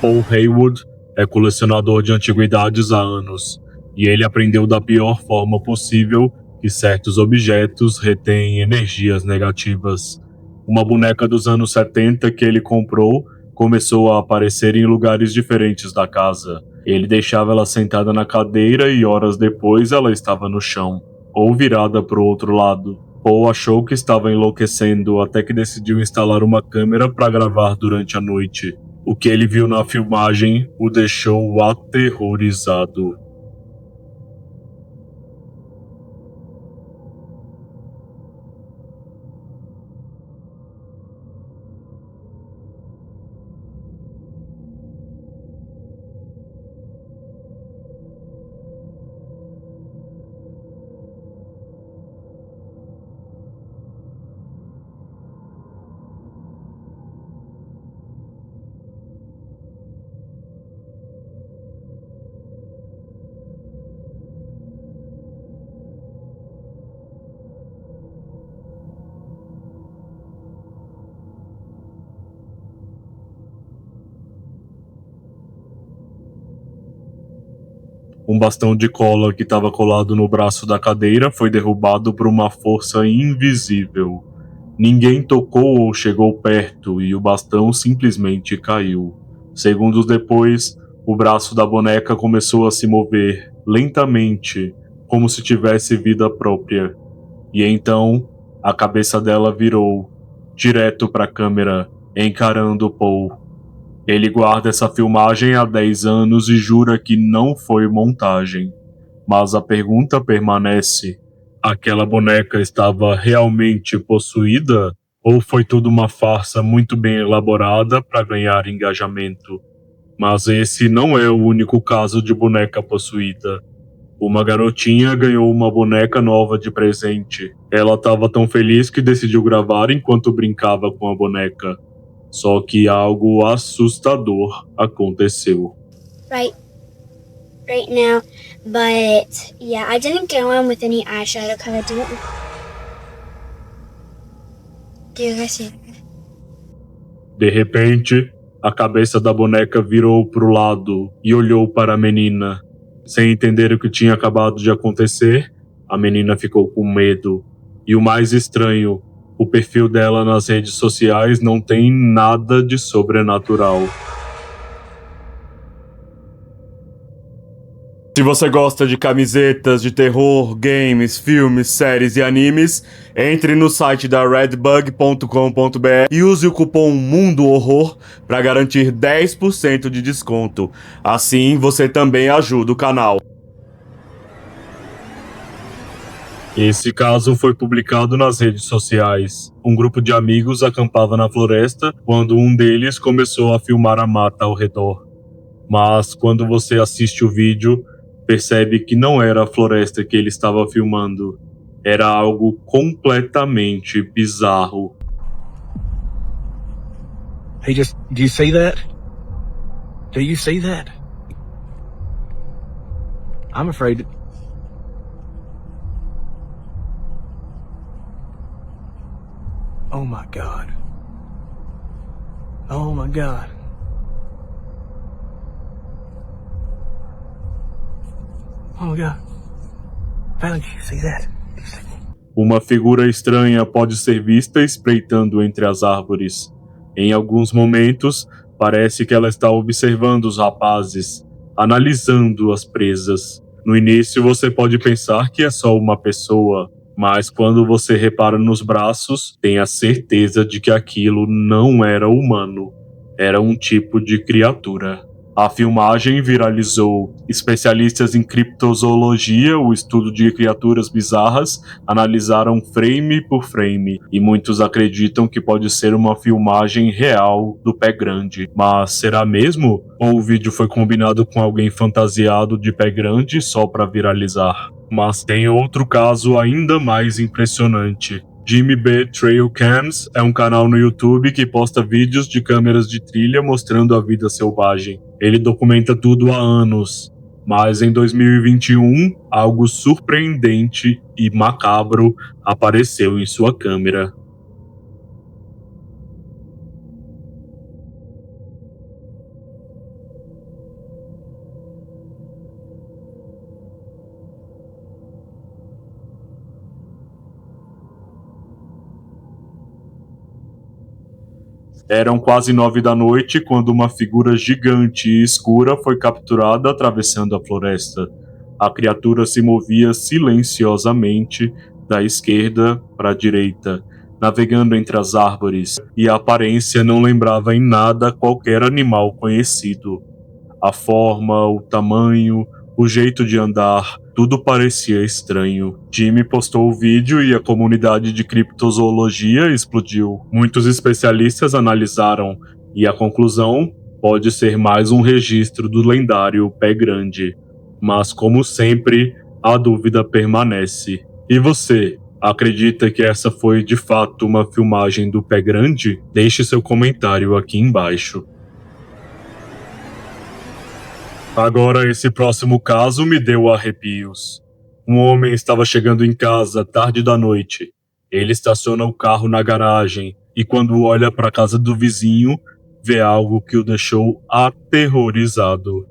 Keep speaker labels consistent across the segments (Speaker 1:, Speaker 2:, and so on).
Speaker 1: Paul Haywood é colecionador de antiguidades há anos, e ele aprendeu da pior forma possível que certos objetos retêm energias negativas. Uma boneca dos anos 70 que ele comprou começou a aparecer em lugares diferentes da casa. Ele deixava ela sentada na cadeira e horas depois ela estava no chão, ou virada para o outro lado. Paul achou que estava enlouquecendo até que decidiu instalar uma câmera para gravar durante a noite. O que ele viu na filmagem o deixou aterrorizado. Um bastão de cola que estava colado no braço da cadeira foi derrubado por uma força invisível. Ninguém tocou ou chegou perto e o bastão simplesmente caiu. Segundos depois, o braço da boneca começou a se mover lentamente, como se tivesse vida própria. E então, a cabeça dela virou direto para a câmera, encarando Paul. Ele guarda essa filmagem há 10 anos e jura que não foi montagem. Mas a pergunta permanece: aquela boneca estava realmente possuída? Ou foi tudo uma farsa muito bem elaborada para ganhar engajamento? Mas esse não é o único caso de boneca possuída. Uma garotinha ganhou uma boneca nova de presente. Ela estava tão feliz que decidiu gravar enquanto brincava com a boneca. Só que algo assustador aconteceu.
Speaker 2: Right now, but yeah, I didn't go in with any eyeshadow because I didn't. Do you guys see?
Speaker 1: De repente, a cabeça da boneca virou para o lado e olhou para a menina. Sem entender o que tinha acabado de acontecer, a menina ficou com medo. E o mais estranho, o perfil dela nas redes sociais não tem nada de sobrenatural. Se você gosta de camisetas de terror, games, filmes, séries e animes, entre no site da redbug.com.br e use o cupom Mundo Horror para garantir 10% de desconto. Assim você também ajuda o canal. Esse caso foi publicado nas redes sociais. Um grupo de amigos acampava na floresta quando um deles começou a filmar a mata ao redor. Mas quando você assiste o vídeo, percebe que não era a floresta que ele estava filmando. Era algo completamente bizarro.
Speaker 3: Hey, do you see that? Do you see that? I'm afraid. Oh my God. Oh my God. Oh my God. Valerie, do you see that?
Speaker 1: Uma figura estranha pode ser vista espreitando entre as árvores. Em alguns momentos, parece que ela está observando os rapazes, analisando as presas. No início, você pode pensar que é só uma pessoa, mas quando você repara nos braços, tem a certeza de que aquilo não era humano. Era um tipo de criatura. A filmagem viralizou. Especialistas em criptozoologia, o estudo de criaturas bizarras, analisaram frame por frame, e muitos acreditam que pode ser uma filmagem real do Pé Grande. Mas será mesmo? Ou o vídeo foi combinado com alguém fantasiado de pé grande só para viralizar? Mas tem outro caso ainda mais impressionante. Jimmy B Trail Cams é um canal no YouTube que posta vídeos de câmeras de trilha mostrando a vida selvagem. Ele documenta tudo há anos, mas em 2021, algo surpreendente e macabro apareceu em sua câmera. Eram quase 9 da noite quando uma figura gigante e escura foi capturada atravessando a floresta. A criatura se movia silenciosamente da esquerda para a direita, navegando entre as árvores, e a aparência não lembrava em nada qualquer animal conhecido. A forma, o tamanho, o jeito de andar, tudo parecia estranho. Jimmy postou o vídeo e a comunidade de criptozoologia explodiu. Muitos especialistas analisaram, e a conclusão pode ser mais um registro do lendário Pé Grande. Mas, como sempre, a dúvida permanece. E você, acredita que essa foi de fato uma filmagem do Pé Grande? Deixe seu comentário aqui embaixo. Agora, esse próximo caso me deu arrepios. Um homem estava chegando em casa tarde da noite. Ele estaciona o carro na garagem e, quando olha para a casa do vizinho, vê algo que o deixou aterrorizado.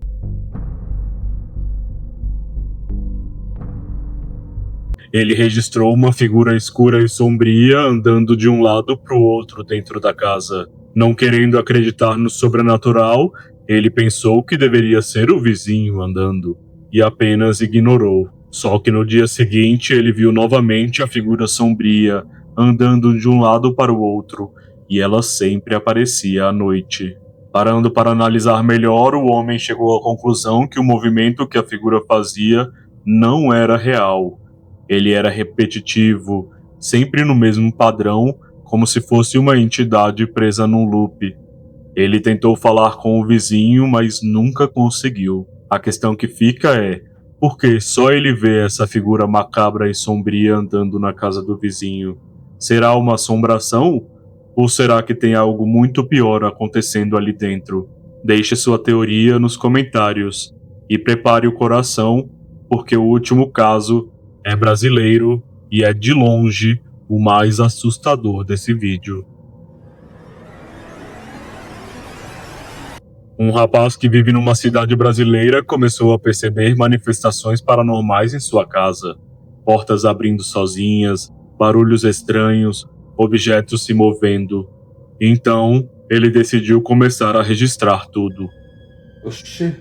Speaker 1: Ele registrou uma figura escura e sombria andando de um lado para o outro dentro da casa. Não querendo acreditar no sobrenatural, ele pensou que deveria ser o vizinho andando, e apenas ignorou. Só que no dia seguinte ele viu novamente a figura sombria, andando de um lado para o outro, e ela sempre aparecia à noite. Parando para analisar melhor, o homem chegou à conclusão que o movimento que a figura fazia não era real. Ele era repetitivo, sempre no mesmo padrão, como se fosse uma entidade presa num loop. Ele tentou falar com o vizinho, mas nunca conseguiu. A questão que fica é, por que só ele vê essa figura macabra e sombria andando na casa do vizinho? Será uma assombração? Ou será que tem algo muito pior acontecendo ali dentro? Deixe sua teoria nos comentários e prepare o coração, porque o último caso é brasileiro e é de longe o mais assustador desse vídeo. Um rapaz que vive numa cidade brasileira começou a perceber manifestações paranormais em sua casa. Portas abrindo sozinhas, barulhos estranhos, objetos se movendo. Então, ele decidiu começar a registrar tudo.
Speaker 4: Oxi,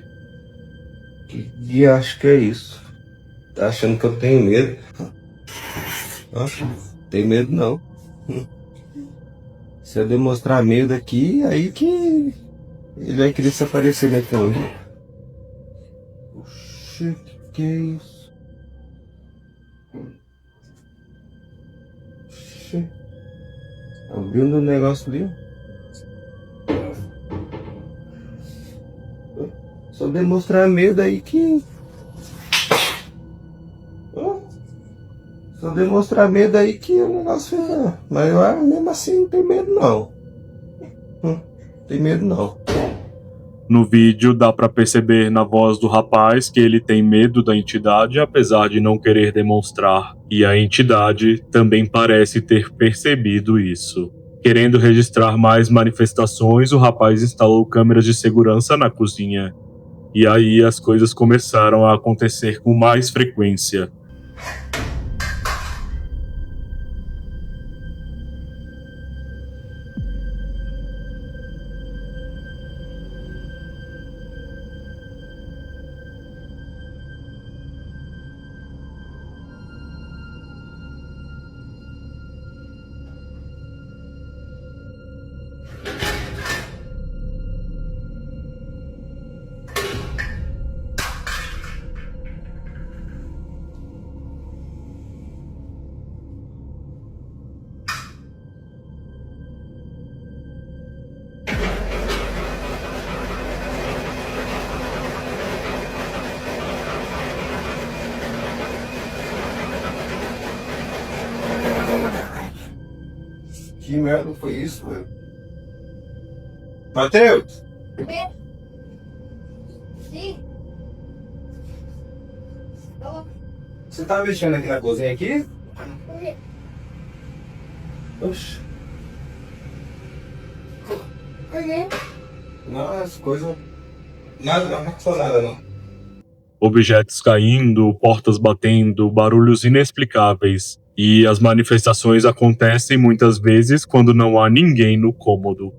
Speaker 4: que acho que é isso? Tá achando que eu tenho medo? Nossa, tem medo não. Se eu demonstrar medo aqui, aí que ele vai querer se aparecer daqui hoje. Oxi, que é isso? Oxi, abrindo um negócio ali. Só demonstrar medo aí que... Só demonstrar medo aí que o negócio fica... Mas eu mesmo assim não tem medo não. Tem medo não.
Speaker 1: No vídeo dá pra perceber na voz do rapaz que ele tem medo da entidade, apesar de não querer demonstrar. E a entidade também parece ter percebido isso. Querendo registrar mais manifestações, o rapaz instalou câmeras de segurança na cozinha. E aí as coisas começaram a acontecer com mais frequência.
Speaker 4: Que merda foi isso, velho? Matheus!
Speaker 2: Sim.
Speaker 4: Você tá mexendo aqui na cozinha aqui? Oxi. Não, as coisas... Nada, não aconteceu nada, não.
Speaker 1: Objetos caindo, portas batendo, barulhos inexplicáveis. E as manifestações acontecem muitas vezes quando não há ninguém no cômodo.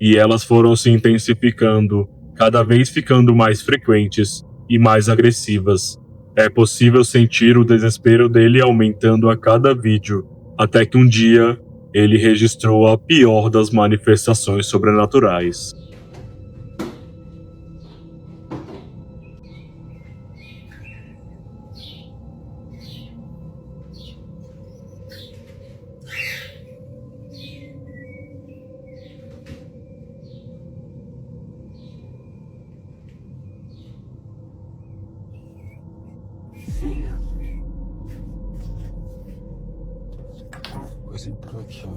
Speaker 1: e elas foram se intensificando, cada vez ficando mais frequentes e mais agressivas. É possível sentir o desespero dele aumentando a cada vídeo, até que um dia ele registrou a pior das manifestações sobrenaturais.
Speaker 4: Coisa por aqui, ó.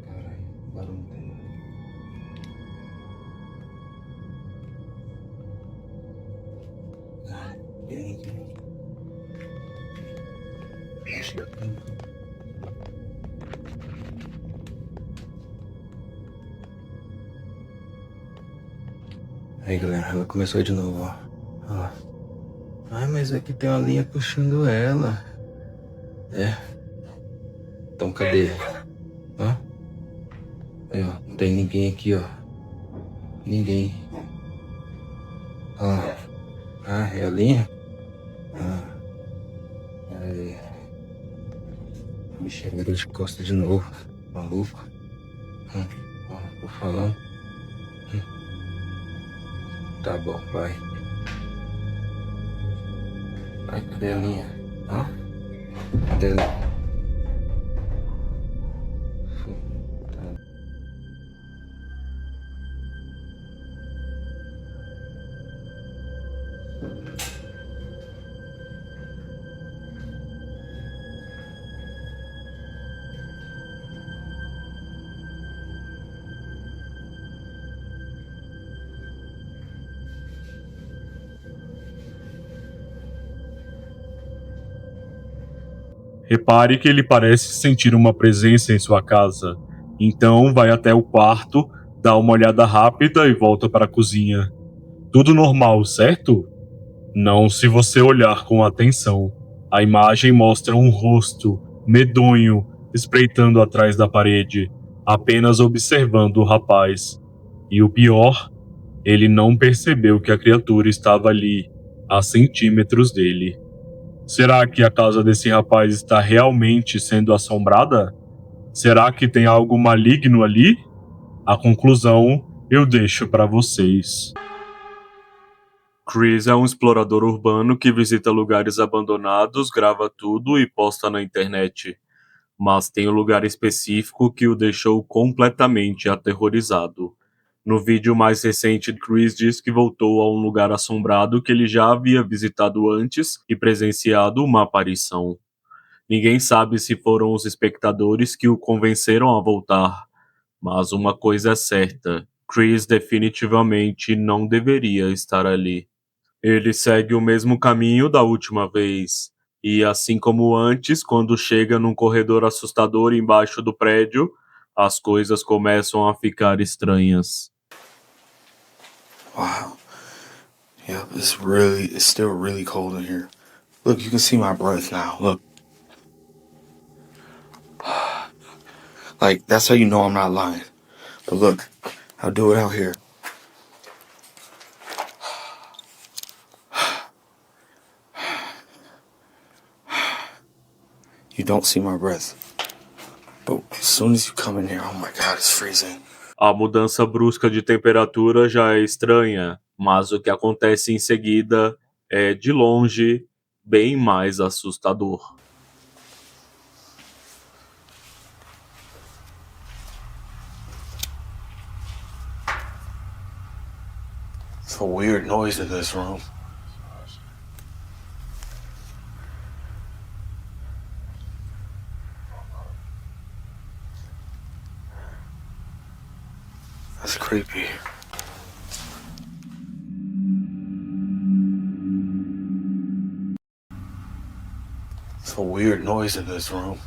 Speaker 4: Caralho, barulho tem. Bem aqui. Acho que aí, galera, ela começou de novo, ó. Olha lá. Ai, mas aqui tem uma linha puxando ela. É. Então, cadê? Ó. Aí, ó. Não tem ninguém aqui, ó. Ninguém. Ó. Ah, é a linha? Ah. Aí. Me chega de costas de novo. Maluco. Ó, tô falando. Tá bom, vai. Vai, cadê a linha? Ó. Cadê a linha?
Speaker 1: Repare que ele parece sentir uma presença em sua casa. Então vai até o quarto, dá uma olhada rápida e volta para a cozinha. Tudo normal, certo? Não se você olhar com atenção. A imagem mostra um rosto medonho espreitando atrás da parede, apenas observando o rapaz. E o pior, ele não percebeu que a criatura estava ali, a centímetros dele. Será que a casa desse rapaz está realmente sendo assombrada? Será que tem algo maligno ali? A conclusão eu deixo para vocês. Chris é um explorador urbano que visita lugares abandonados, grava tudo e posta na internet. Mas tem um lugar específico que o deixou completamente aterrorizado. No vídeo mais recente, Chris diz que voltou a um lugar assombrado que ele já havia visitado antes e presenciado uma aparição. Ninguém sabe se foram os espectadores que o convenceram a voltar, mas uma coisa é certa: Chris definitivamente não deveria estar ali. Ele segue o mesmo caminho da última vez, e assim como antes, quando chega num corredor assustador embaixo do prédio, as coisas começam a ficar estranhas.
Speaker 5: Wow. Yeah, it's still really cold in here. Look, you can see my breath now. Look. Like, that's how you know I'm not lying. But look, I'll do it out here. You don't see my breath. But as soon as you come in here, oh my God, it's freezing.
Speaker 1: A mudança brusca de temperatura já é estranha, mas o que acontece em seguida é, de longe, bem mais assustador.
Speaker 5: It's a weird noise in this room. That's creepy. It's a weird noise in this room.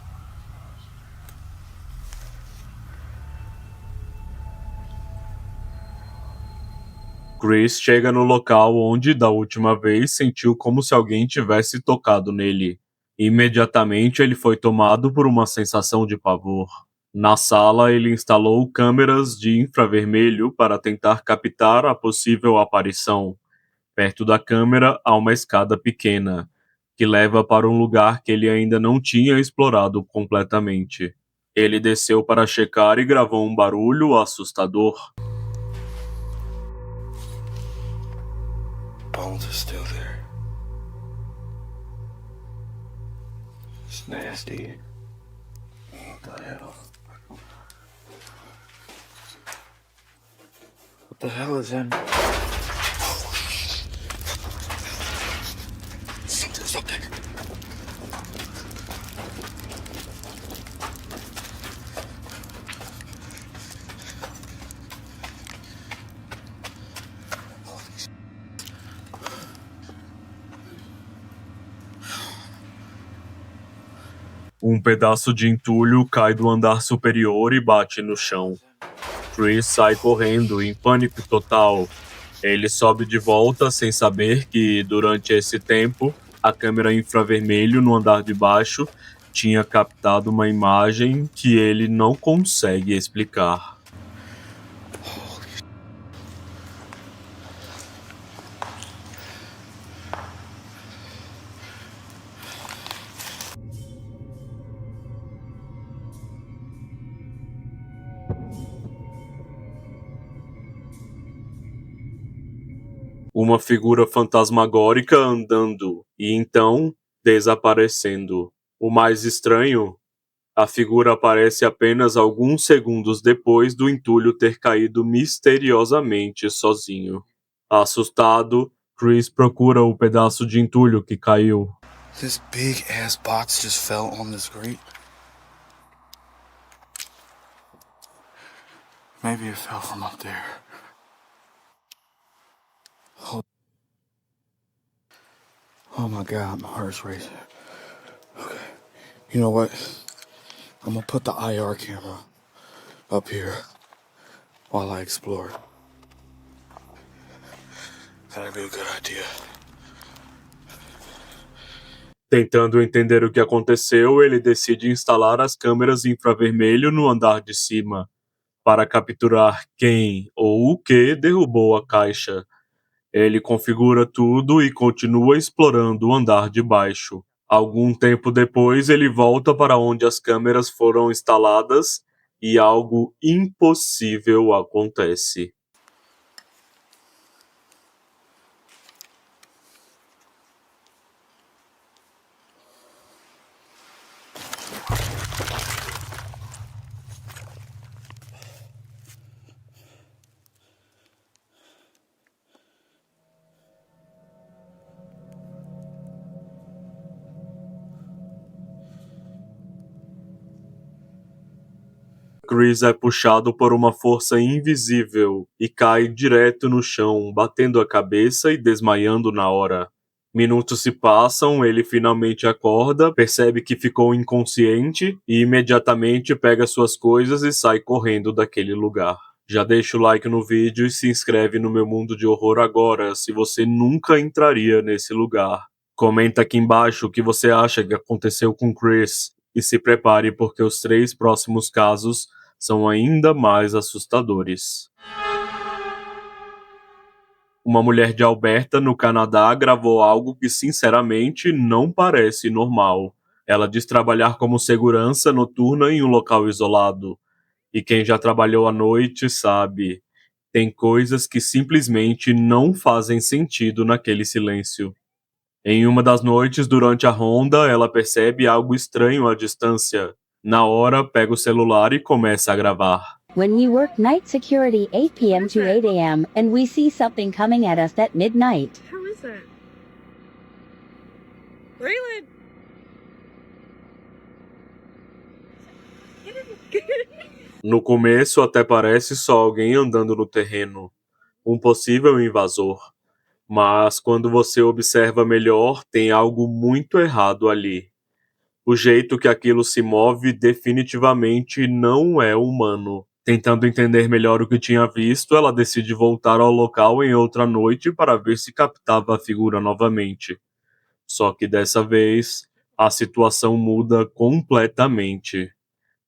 Speaker 1: Chris chega no local onde, da última vez, sentiu como se alguém tivesse tocado nele. Imediatamente ele foi tomado por uma sensação de pavor. Na sala, ele instalou câmeras de infravermelho para tentar captar a possível aparição. Perto da câmera há uma escada pequena, que leva para um lugar que ele ainda não tinha explorado completamente. Ele desceu para checar e gravou um barulho assustador.
Speaker 5: Bones are still there. It's nasty. What the hell? What the hell is that? Something's up there.
Speaker 1: Um pedaço de entulho cai do andar superior e bate no chão. Chris sai correndo, em pânico total. Ele sobe de volta sem saber que, durante esse tempo, a câmera infravermelho no andar de baixo tinha captado uma imagem que ele não consegue explicar. Uma figura fantasmagórica andando e então desaparecendo. O mais estranho, a figura aparece apenas alguns segundos depois do entulho ter caído misteriosamente sozinho. Assustado, Chris procura o pedaço de entulho que caiu.
Speaker 5: This big ass box just fell on this grate. Maybe it fell from up there. Oh my God, my heart's racing. Okay. You know what? I'm gonna put the IR camera up here while I explore. That'd be a good idea.
Speaker 1: Tentando entender o que aconteceu, ele decide instalar as câmeras infravermelho no andar de cima, para capturar quem ou o que derrubou a caixa. Ele configura tudo e continua explorando o andar de baixo. Algum tempo depois, ele volta para onde as câmeras foram instaladas e algo impossível acontece. Chris é puxado por uma força invisível e cai direto no chão, batendo a cabeça e desmaiando na hora. Minutos se passam, ele finalmente acorda, percebe que ficou inconsciente e imediatamente pega suas coisas e sai correndo daquele lugar. Já deixa o like no vídeo e se inscreve no Meu Mundo de Horror agora, se você nunca entraria nesse lugar. Comenta aqui embaixo o que você acha que aconteceu com Chris e se prepare porque os 3 próximos casos são ainda mais assustadores. Uma mulher de Alberta, no Canadá, gravou algo que sinceramente não parece normal. Ela diz trabalhar como segurança noturna em um local isolado. E quem já trabalhou à noite sabe, tem coisas que simplesmente não fazem sentido naquele silêncio. Em uma das noites, durante a ronda, ela percebe algo estranho à distância. Na hora, pega o celular e começa a gravar.
Speaker 6: When we work night security 8 p.m. to 8 a.m. and we see something coming at us at midnight.
Speaker 7: How is that? Raylan!
Speaker 1: No começo, até parece só alguém andando no terreno, um possível invasor. Mas quando você observa melhor, tem algo muito errado ali. O jeito que aquilo se move definitivamente não é humano. Tentando entender melhor o que tinha visto, ela decide voltar ao local em outra noite para ver se captava a figura novamente. Só que dessa vez, A situação muda completamente.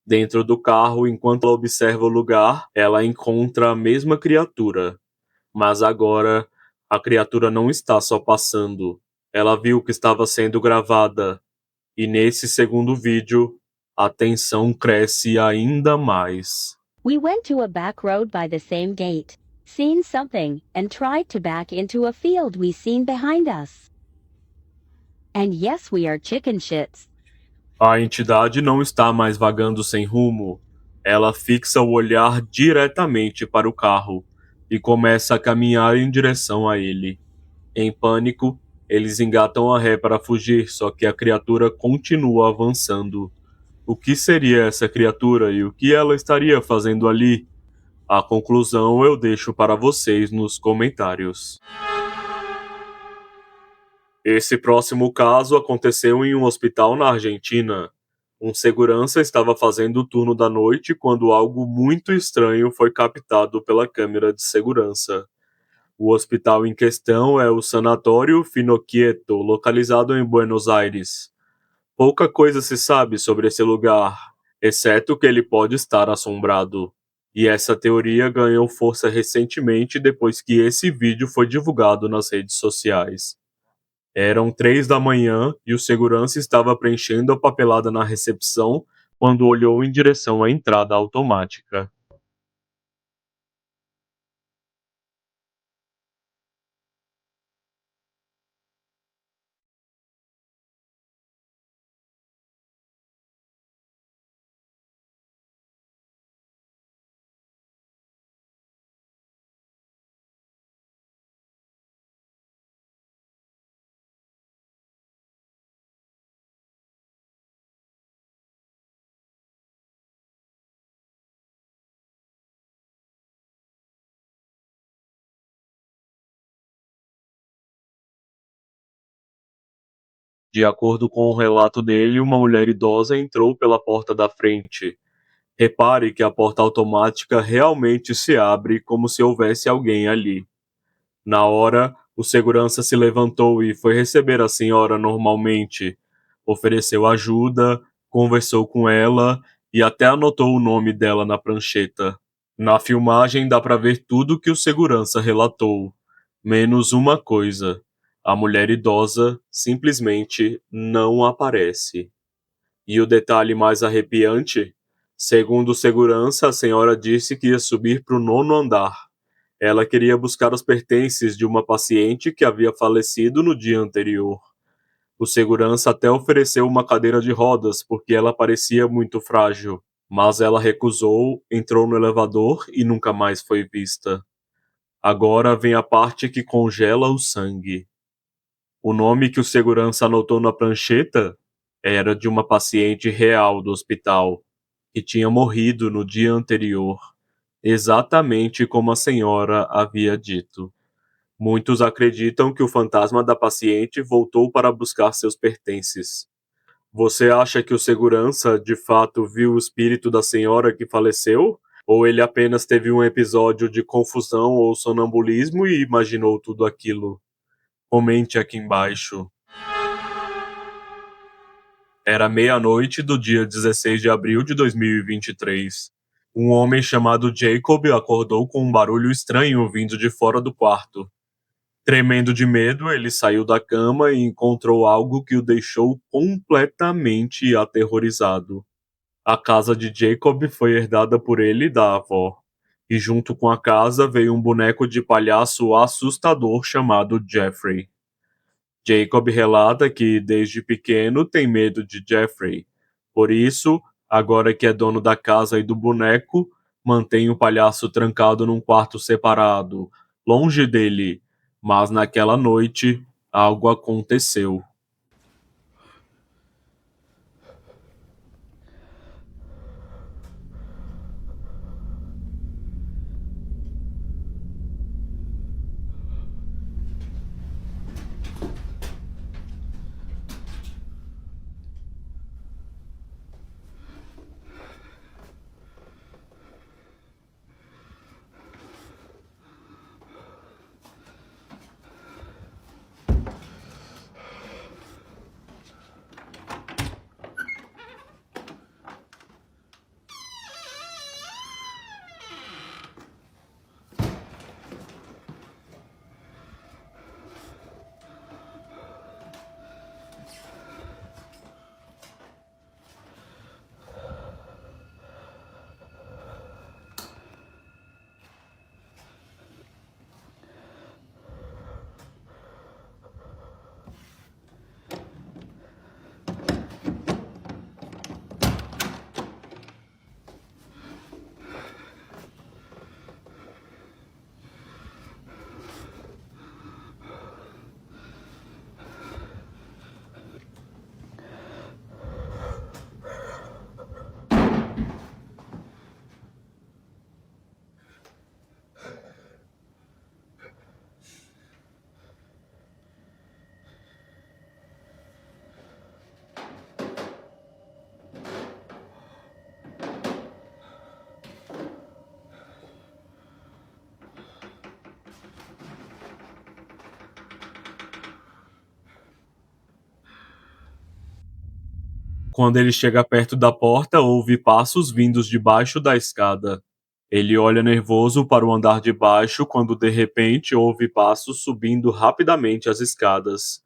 Speaker 1: Dentro do carro, enquanto ela observa o lugar, ela encontra a mesma criatura. Mas agora, a criatura não está só passando. Ela viu que estava sendo gravada. E nesse segundo vídeo, a tensão cresce ainda mais.
Speaker 6: We went to a back road by the same gate, seen something, and tried to back into a field we seen behind us. And yes, we are chicken shits.
Speaker 1: A entidade não está mais vagando sem rumo. Ela fixa o olhar diretamente para o carro e começa a caminhar em direção a ele. Em pânico, eles engatam a ré para fugir, só que a criatura continua avançando. O que seria essa criatura e o que ela estaria fazendo ali? A conclusão eu deixo para vocês nos comentários. Esse próximo caso aconteceu em um hospital na Argentina. Um segurança estava fazendo o turno da noite quando algo muito estranho foi captado pela câmera de segurança. O hospital em questão é o Sanatório Finoquieto, localizado em Buenos Aires. Pouca coisa se sabe sobre esse lugar, exceto que ele pode estar assombrado. E essa teoria ganhou força recentemente depois que esse vídeo foi divulgado nas redes sociais. Eram 3 da manhã e o segurança estava preenchendo a papelada na recepção quando olhou em direção à entrada automática. De acordo com o relato dele, uma mulher idosa entrou pela porta da frente. Repare que a porta automática realmente se abre como se houvesse alguém ali. Na hora, o segurança se levantou e foi receber a senhora normalmente. Ofereceu ajuda, conversou com ela e até anotou o nome dela na prancheta. Na filmagem dá para ver tudo que o segurança relatou, menos uma coisa: a mulher idosa simplesmente não aparece. E o detalhe mais arrepiante? Segundo o segurança, a senhora disse que ia subir para o 9º andar. Ela queria buscar os pertences de uma paciente que havia falecido no dia anterior. O segurança até ofereceu uma cadeira de rodas porque ela parecia muito frágil, mas ela recusou, entrou no elevador e nunca mais foi vista. Agora vem a parte que congela o sangue. O nome que o segurança anotou na prancheta era de uma paciente real do hospital, que tinha morrido no dia anterior, exatamente como a senhora havia dito. Muitos acreditam que o fantasma da paciente voltou para buscar seus pertences. Você acha que o segurança de fato viu o espírito da senhora que faleceu? Ou ele apenas teve um episódio de confusão ou sonambulismo e imaginou tudo aquilo? Comente aqui embaixo. Era meia-noite do dia 16 de abril de 2023. Um homem chamado Jacob acordou com um barulho estranho vindo de fora do quarto. Tremendo de medo, ele saiu da cama e encontrou algo que o deixou completamente aterrorizado. A casa de Jacob foi herdada por ele e da avó, e junto com a casa veio um boneco de palhaço assustador chamado Jeffrey. Jacob relata que, desde pequeno, tem medo de Jeffrey. Por isso, agora que é dono da casa e do boneco, mantém o palhaço trancado num quarto separado, longe dele. Mas naquela noite, algo aconteceu. Quando ele chega perto da porta, ouve passos vindos debaixo da escada. Ele olha nervoso para o andar de baixo quando de repente ouve passos subindo rapidamente as escadas.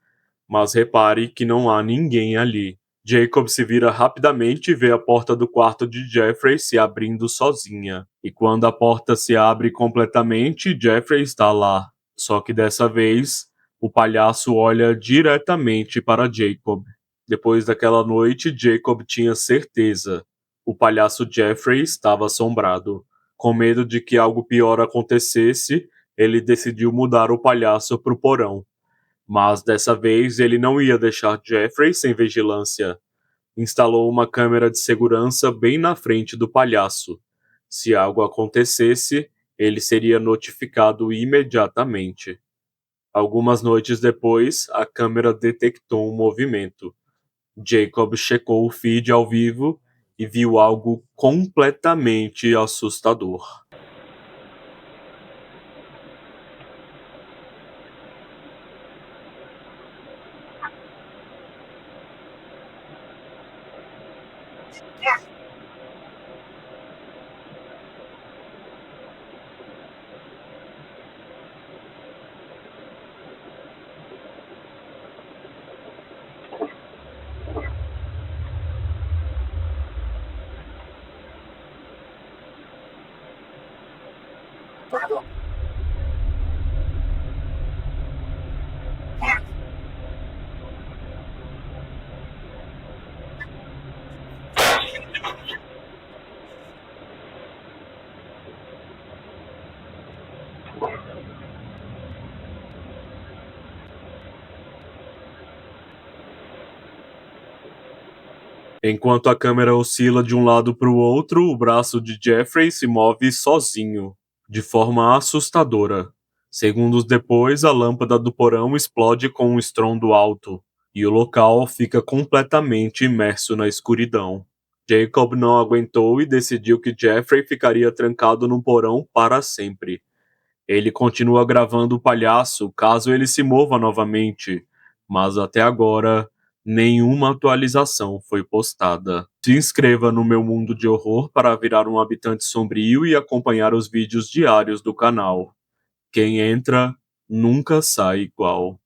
Speaker 1: Mas repare que não há ninguém ali. Jacob se vira rapidamente e vê a porta do quarto de Jeffrey se abrindo sozinha. E quando a porta se abre completamente, Jeffrey está lá. Só que dessa vez, o palhaço olha diretamente para Jacob. Depois daquela noite, Jacob tinha certeza. O palhaço Jeffrey estava assombrado. Com medo de que algo pior acontecesse, ele decidiu mudar o palhaço para o porão. Mas dessa vez ele não ia deixar Jeffrey sem vigilância. Instalou uma câmera de segurança bem na frente do palhaço. Se algo acontecesse, ele seria notificado imediatamente. Algumas noites depois, a câmera detectou um movimento. Jacob checou o feed ao vivo e viu algo completamente assustador. Enquanto a câmera oscila de um lado para o outro, o braço de Jeffrey se move sozinho, de forma assustadora. Segundos depois, a lâmpada do porão explode com um estrondo alto, e o local fica completamente imerso na escuridão. Jacob não aguentou e decidiu que Jeffrey ficaria trancado no porão para sempre. Ele continua gravando o palhaço caso ele se mova novamente, mas até agora nenhuma atualização foi postada. Se inscreva no Meu Mundo de Horror para virar um habitante sombrio e acompanhar os vídeos diários do canal. Quem entra nunca sai igual.